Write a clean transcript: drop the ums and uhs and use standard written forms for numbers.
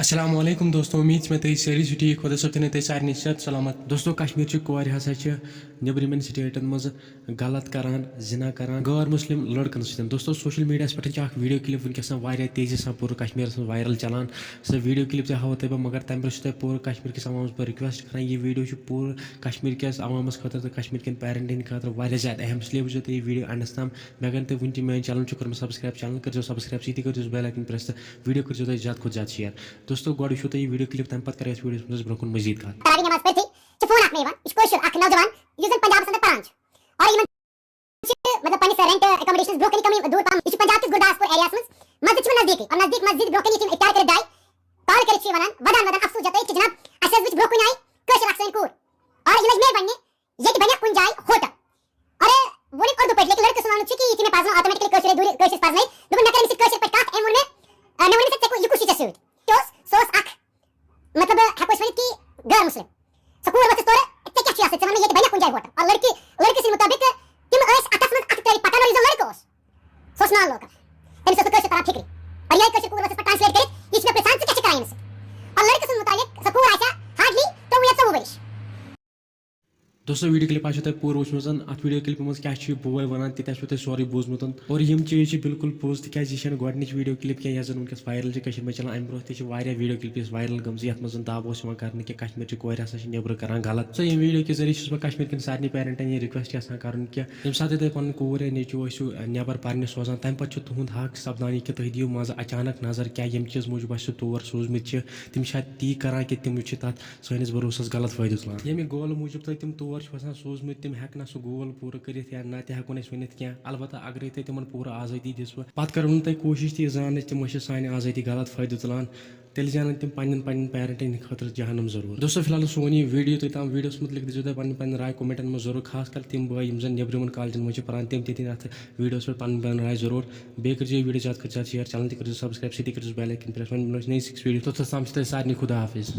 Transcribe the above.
अस्सलाम वालेकुम दोस्तों, उम्मीद में तई सारी ठीक खुदा सब तई सारे सेहत सलामत। दोस्तों कश्मीर कोर हसा नबरमन स्टेटन मज गलत करान जिना करान गैर मुस्लिम लड़कन सत। दोस्तों सोशल मीडिया पे वीडियो क्लिप वनकस तेजी सा पूरे कश्मीर वायरल चलान। सो वीडियो क्लिप ते हाव तह मगर तम पे पूरे कश्मीर किस अवाम पर रिक्वेस्ट कर यह वीडियो पूरे कश्मीर किस अवाम खतर तो कश्मीर कन पेरेंटन खतर ज्यादा अहम। इसलिए वो तुम वीडियो एंडस तम मे गन तुम वन मेन चैनल कर सब्सक्राइब चैनल कर सब्सक्राइब सी कर बेल आइकन प्रेस तो वीडियो कर ज्यादा खुद ज्यादा शेयर। दोस्तों गो वो यह वीडियो क्लिप तम पे कर वीडियो ब्रोह मजीद कत तरावी नमाज पढ़ी फोन अख नौजवान पंजाब परान और मतलब पे रेंट एकोमोडेशन ब्रोह कमी दूर पम यह पंजाब किस गुरदासपुर एरिया मस्जिद नजदीक और नजदीक मस्जिद ब्रोह कन इफ्तार कर दाय कॉल कर वन वदान वदान अफसोस जत जनाब अस वो ब्रोह कन आई अक्सर कूर और यह मे वन ये बने कुन जाय होटल अरे वो उर्दू पे लेकिन लड़के सुनानु कि यह मे पजन ऑटोमेटिकली दूर पजन दोपन मे कर पे कत एम वो मे वन यह कुछ सत सोस अख मतलब हेको वन कि गैर मुस्लिम सकूर वत तोर ते क्या छ वन ये बने कुन जाय होटल और लड़की से मुताबिक तिम अतस मज अख तरी पता न लड़को सोस ना लोग तम से कश तरह फिक्री और ये कश कूर वत ट्रांसलेट कर इसमें प्रशांत से क्या कराइन और लड़के से मुताबिक सकूर आशा हार्डली तो वो 24 वर्ष। दोस्तों वीडियो क्लिप आो पूर वुचम अत वीडियो क्लिप मज क्या बोय वन तुम सोरे बूजमुत और यम चीज बिल्कुल पोज तह गोडनिच वीडियो क्लिप क्या जन वनकस वायरल में चलान अम ब्रोह तह वीडियो क्लिप वायरल गमज ये मज दाव कर कश्मीर कोर हसा नबर कर गलत। सो ये वीडियो के जरिए बह कश्मीर कन सारे पेरेंटन ये रिक्वेस्ट कर ये सात तुम पन कोर नेचू नबर पर सोजान तम पे तुंद हक सपदान कि तुम दिव मज अचानक नजर क्या यम चीज मूजूब तौर सोजमित तम ती कर कि तम तथ सैनिस भरोसस गलत फायदे तुलान ये गोल मूजूब तुम तौर सोजमित तम हेकना सह गोल पूरा कर या ना तको वन क्या अलबत्ता अगर तुम पूरा आज़ादी दिस पे करो तुम कोशिश ती जान तम सान आज़ादी गलत फायदे तुलान तेल जान तम पन्न पेरेंटन खतर जहनम जरूर। दोस्तों फिलहाल सोन यह वीडियो तुम वीडियो मुतलिक दीजिए तुम पन्न राय कमेंटन में जरूर खास कर तम बॉय जन नबरमन कॉलेजन मज पान तम अत वीडियोस पे पन्न राय जरूर बे कर वीडियो ज्यादा शेयर चैनल कर सब्सक्राइब सी कर बेल आइकन प्रेस नई वीडियो तो सारे खुदा हाफिज।